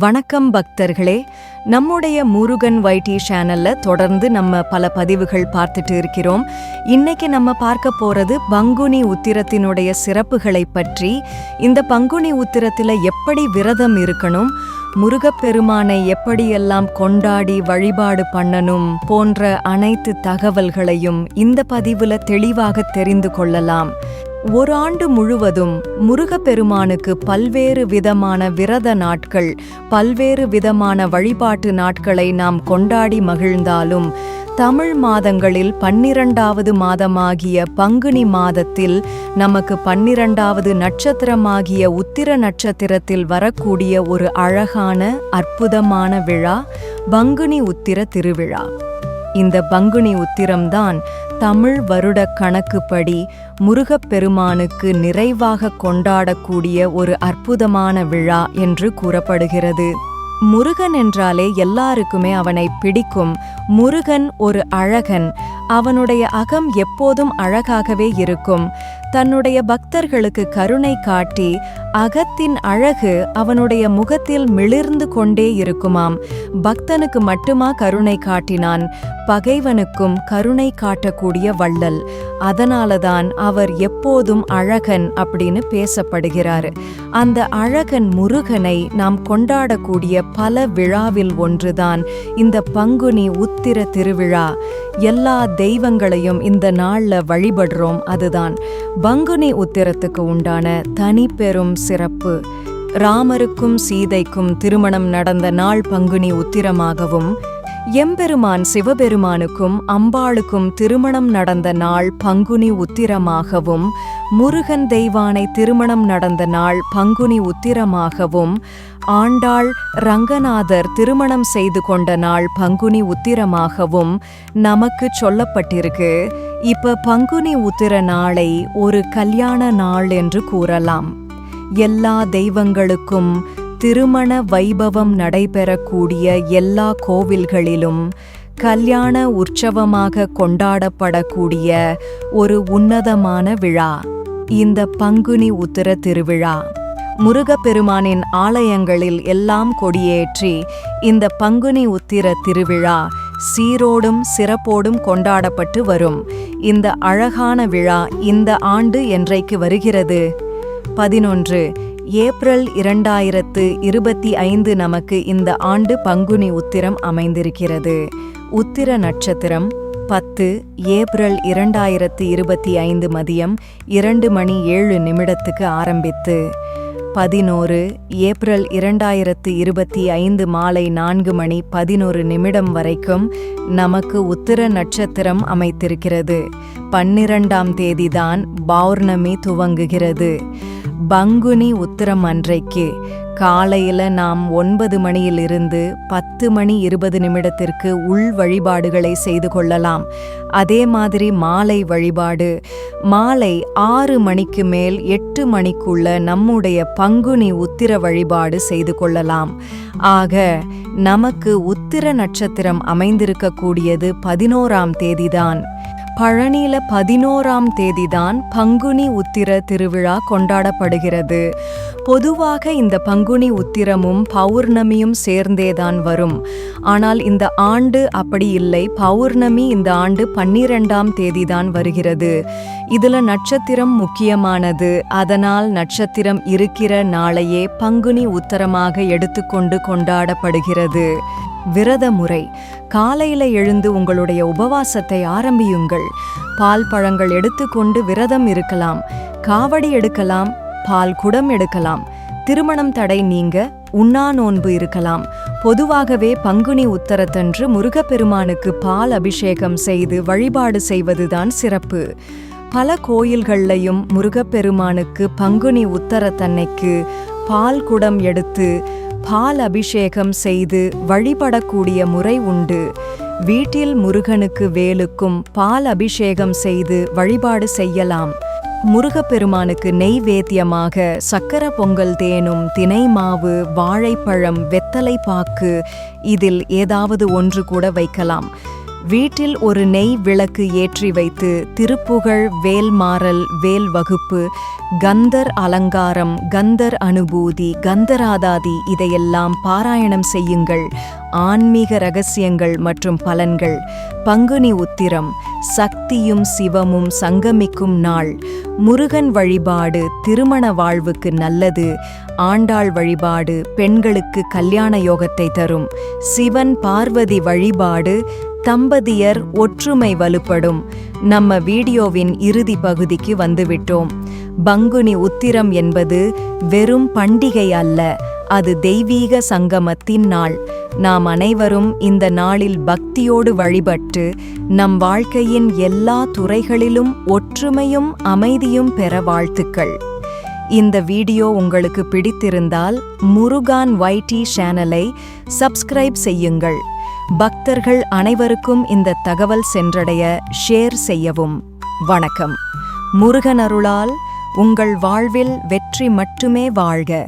வணக்கம் பக்தர்களே. நம்முடைய முருகன் வைடி சேனல்ல தொடர்ந்து நம்ம பல பதிவுகள் பார்த்துட்டு இருக்கிறோம். இன்னைக்கு நம்ம பார்க்க போறது பங்குனி உத்திரத்தினுடைய சிறப்புகளை பற்றி. இந்த பங்குனி உத்திரத்துல எப்படி விரதம் இருக்கணும், முருகப்பெருமானை எப்படியெல்லாம் கொண்டாடி வழிபாடு பண்ணணும் போன்ற அனைத்து தகவல்களையும் இந்த பதிவுல தெளிவாக தெரிந்து கொள்ளலாம். ஒரு ஆண்டு முழுவதும் முருகப்பெருமானுக்கு பல்வேறு விதமான விரத நாட்கள், பல்வேறு விதமான வழிபாட்டு நாட்களை நாம் கொண்டாடி மகிழ்ந்தாலும் தமிழ் மாதங்களில் 12வது மாதமாகிய பங்குனி மாதத்தில் நமக்கு 12வது நட்சத்திரமாகிய உத்திர நட்சத்திரத்தில் வரக்கூடிய ஒரு அழகான அற்புதமான விழா பங்குனி உத்திர திருவிழா. இந்த பங்குனி உத்திரம்தான் தமிழ் வருட கணக்குப்படி முருகப்பெருமானுக்கு நிறைவாக கொண்டாடக்கூடிய ஒரு அற்புதமான விழா என்று கூறப்படுகிறது. முருகன் என்றாலே எல்லாருக்குமே அவனை பிடிக்கும். முருகன் ஒரு அழகன். அவனுடைய அகம் எப்போதும் அழகாகவே இருக்கும். தன்னுடைய பக்தர்களுக்கு கருணை காட்டி அகத்தின் அழகு அவனுடைய முகத்தில் மிளிர்ந்து கொண்டே இருக்குமாம். பக்தனுக்கு மட்டுமா கருணை காட்டினான், பகைவனுக்கும் கருணை காட்டக்கூடிய வள்ளல். அதனாலதான் அவர் எப்போதும் அழகன் அப்படின்னு பேசப்படுகிறார். அந்த அழகன் முருகனை நாம் கொண்டாடக்கூடிய பல விழாவில் ஒன்றுதான் இந்த பங்குனி உத்திர திருவிழா. எல்லா தெய்வங்களையும் இந்த நாள்ல வழிபடுறோம். அதுதான் பங்குனி உத்திரத்துக்கு உண்டான தனி பெரும் சிறப்பு. ராமருக்கும் சீதைக்கும் திருமணம் நடந்த நாள் பங்குனி உத்திரமாகவும், எம்பெருமான் சிவபெருமானுக்கும் அம்பாளுக்கும் திருமணம் நடந்த நாள் பங்குனி உத்திரமாகவும், முருகன் தெய்வானை திருமணம் நடந்த நாள் பங்குனி உத்திரமாகவும், ஆண்டாள் ரங்கநாதர் திருமணம் செய்து கொண்ட நாள் பங்குனி உத்திரமாகவும் நமக்கு சொல்லப்பட்டிருக்கு. இப்ப பங்குனி உத்திர நாளை ஒரு கல்யாண நாள் என்று கூறலாம். எல்லா தெய்வங்களுக்கும் திருமண வைபவம் நடைபெறக்கூடிய எல்லா கோவில்களிலும் கல்யாண உற்சவமாக கொண்டாடப்படக்கூடிய ஒரு உன்னதமான விழா இந்த பங்குனி உத்திர திருவிழா. முருகப்பெருமானின் ஆலயங்களில் எல்லாம் கொடியேற்றி இந்த பங்குனி உத்திர திருவிழா சீரோடும் சிறப்போடும் கொண்டாடப்பட்டு வரும். இந்த அழகான விழா இந்த ஆண்டு என்றைக்கு வருகிறது? 11 ஏப்ரல் 2025 நமக்கு இந்த ஆண்டு பங்குனி உத்திரம் அமைந்திருக்கிறது. உத்திர நட்சத்திரம் 10 ஏப்ரல் 2025 மதியம் 2:07 ஆரம்பித்து 11 ஏப்ரல் 2025 மாலை 4:11 வரைக்கும் நமக்கு உத்திர நட்சத்திரம் அமைத்திருக்கிறது. 12ஆம் தேதிதான் பௌர்ணமி துவங்குகிறது. பங்குனி உத்திரம் அன்றைக்கு காலையில நாம் 9 மணியிலிருந்து 10:20 உள் வழிபாடுகளை செய்து கொள்ளலாம். அதே மாதிரி மாலை வழிபாடு மாலை 6 மணிக்கு மேல் 8 மணிக்குள்ள நம்முடைய பங்குனி உத்திர வழிபாடு செய்து கொள்ளலாம். ஆக நமக்கு உத்திர நட்சத்திரம் அமைந்திருக்கக்கூடியது 11ஆம் தேதிதான். பழனியில 11ஆம் தேதிதான் பங்குனி உத்திர திருவிழா கொண்டாடப்படுகிறது. பொதுவாக இந்த பங்குனி உத்திரமும் பௌர்ணமியும் சேர்ந்தேதான் வரும். ஆனால் இந்த ஆண்டு அப்படி இல்லை. பௌர்ணமி இந்த ஆண்டு 12ஆம் தேதிதான் வருகிறது. இதுல நட்சத்திரம் முக்கியமானது. அதனால் நட்சத்திரம் இருக்கிற நாளையே பங்குனி உத்திரமாக எடுத்துக்கொண்டு கொண்டாடப்படுகிறது. விரத முறை: காலையில எழுந்து உங்களுடைய உபவாசத்தை ஆரம்பியுங்கள். பால் பழங்கள் எடுத்துக்கொண்டு விரதம் இருக்கலாம். காவடி எடுக்கலாம், பால் குடம் எடுக்கலாம். திருமணம் தடை நீங்க உண்ணா நோன்பு இருக்கலாம். பொதுவாகவே பங்குனி உத்தரத்தன்று முருகப்பெருமானுக்கு பால் அபிஷேகம் செய்து வழிபாடு செய்வதுதான் சிறப்பு. பல கோயில்கள்லையும் முருகப்பெருமானுக்கு பங்குனி உத்தரத்தன்னைக்கு பால் குடம் எடுத்து பால் அபிஷேகம் செய்து வழிபடக்கூடிய முறை உண்டு. வீட்டில் முருகனுக்கு வேலுக்கும் பால் அபிஷேகம் செய்து வழிபாடு செய்யலாம். முருகப்பெருமானுக்கு நெய்வேத்தியமாக சக்கர பொங்கல் தேனும் தினை மாவு வாழைப்பழம் வெத்தலை பாக்கு இதில் ஏதாவது ஒன்று கூட வைக்கலாம். வீட்டில் ஒரு நெய் விளக்கு ஏற்றி வைத்து திருப்புகழ், வேல்மாறல், வேல் வகுப்பு, கந்தர் அலங்காரம், கந்தர் அனுபூதி, கந்தராதாதி இதையெல்லாம் பாராயணம் செய்யுங்கள். ஆன்மீக ரகசியங்கள் மற்றும் பலன்கள். பங்குனி உத்திரம், சக்தியும் சிவமும் சங்கமிக்கும் நாள். முருகன் வழிபாடு திருமண வாழ்வுக்கு நல்லது. ஆண்டாள் வழிபாடு பெண்களுக்கு கல்யாண யோகத்தை தரும். சிவன் பார்வதி வழிபாடு தம்பதியர் ஒற்றுமை வலுப்படும். நம்ம வீடியோவின் இறுதி பகுதிக்கு வந்துவிட்டோம். பங்குனி உத்திரம் என்பது வெறும் பண்டிகை அல்ல, அது தெய்வீக சங்கமத்தின் நாள். நாம் அனைவரும் இந்த நாளில் பக்தியோடு வழிபட்டு நம் வாழ்க்கையின் எல்லா துறைகளிலும் ஒற்றுமையும் அமைதியும் பெற வாழ்த்துக்கள். இந்த வீடியோ உங்களுக்கு பிடித்திருந்தால் முருகான் YT சேனலை சப்ஸ்கிரைப் செய்யுங்கள். பக்தர்கள் அனைவருக்கும் இந்த தகவல் சென்றடைய ஷேர் செய்யவும். வணக்கம். முருகன் அருளால் உங்கள் வாழ்வில் வெற்றி மட்டுமே வாழ்க.